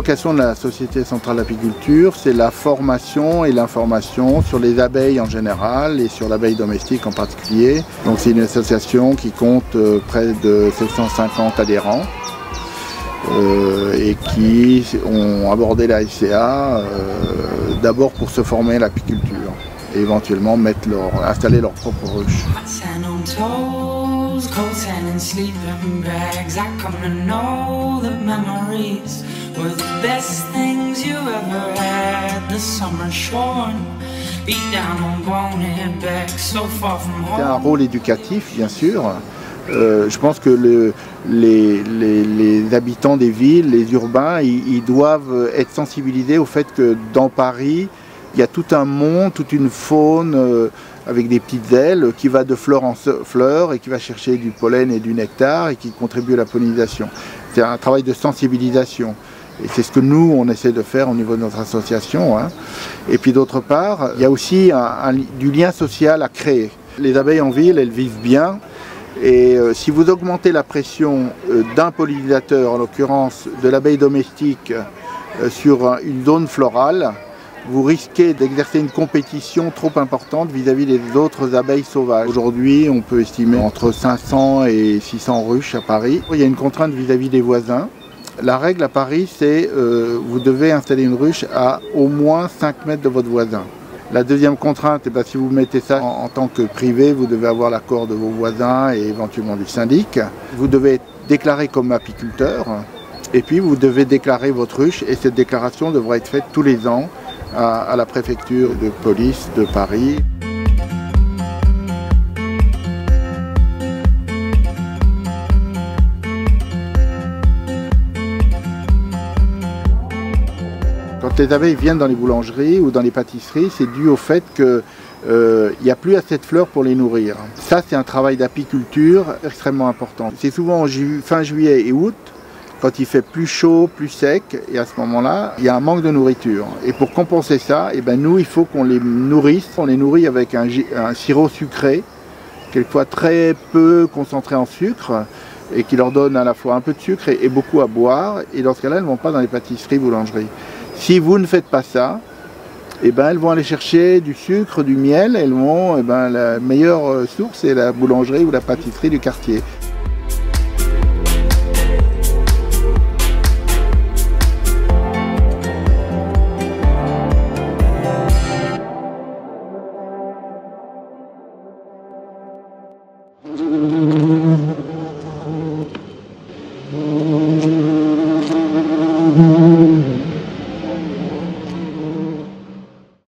vocation de la Société centrale d'apiculture, c'est la formation et l'information sur les abeilles en général et sur l'abeille domestique en particulier. Donc c'est une association qui compte près de 750 adhérents et qui ont abordé la SCA d'abord pour se former à l'apiculture et éventuellement installer leur propre ruche. Cold sand and sleeping bags, I come to know that memories were the best things you ever had. The summer shorn, beat down on bonehead back, so far from home. C'est un rôle éducatif, bien sûr. Je pense que les habitants des villes, les urbains, ils doivent être sensibilisés au fait que dans Paris, il y a tout un monde, toute une faune avec des petites ailes qui va de fleur en fleur et qui va chercher du pollen et du nectar et qui contribue à la pollinisation. C'est un travail de sensibilisation. Et c'est ce que nous, on essaie de faire au niveau de notre association. Hein. Et puis d'autre part, il y a aussi du lien social à créer. Les abeilles en ville, elles vivent bien. Et si vous augmentez la pression d'un pollinisateur, en l'occurrence de l'abeille domestique, sur une zone florale, vous risquez d'exercer une compétition trop importante vis-à-vis des autres abeilles sauvages. Aujourd'hui, on peut estimer entre 500 et 600 ruches à Paris. Il y a une contrainte vis-à-vis des voisins. La règle à Paris, c'est vous devez installer une ruche à au moins 5 mètres de votre voisin. La deuxième contrainte, si vous mettez ça en tant que privé, vous devez avoir l'accord de vos voisins et éventuellement du syndic. Vous devez être déclaré comme apiculteur et puis vous devez déclarer votre ruche et cette déclaration devra être faite tous les ans à la préfecture de police de Paris. Quand les abeilles viennent dans les boulangeries ou dans les pâtisseries, c'est dû au fait qu'il n'y a plus assez de fleurs pour les nourrir. Ça, c'est un travail d'apiculture extrêmement important. C'est souvent fin juillet et août, quand il fait plus chaud, plus sec, et à ce moment-là, il y a un manque de nourriture. Et pour compenser ça, nous, il faut qu'on les nourrisse. On les nourrit avec un sirop sucré, quelquefois très peu concentré en sucre, et qui leur donne à la fois un peu de sucre et beaucoup à boire. Et dans ce cas-là, elles ne vont pas dans les pâtisseries, boulangeries. Si vous ne faites pas ça, elles vont aller chercher du sucre, du miel. Elles vont, la meilleure source, c'est la boulangerie ou la pâtisserie du quartier.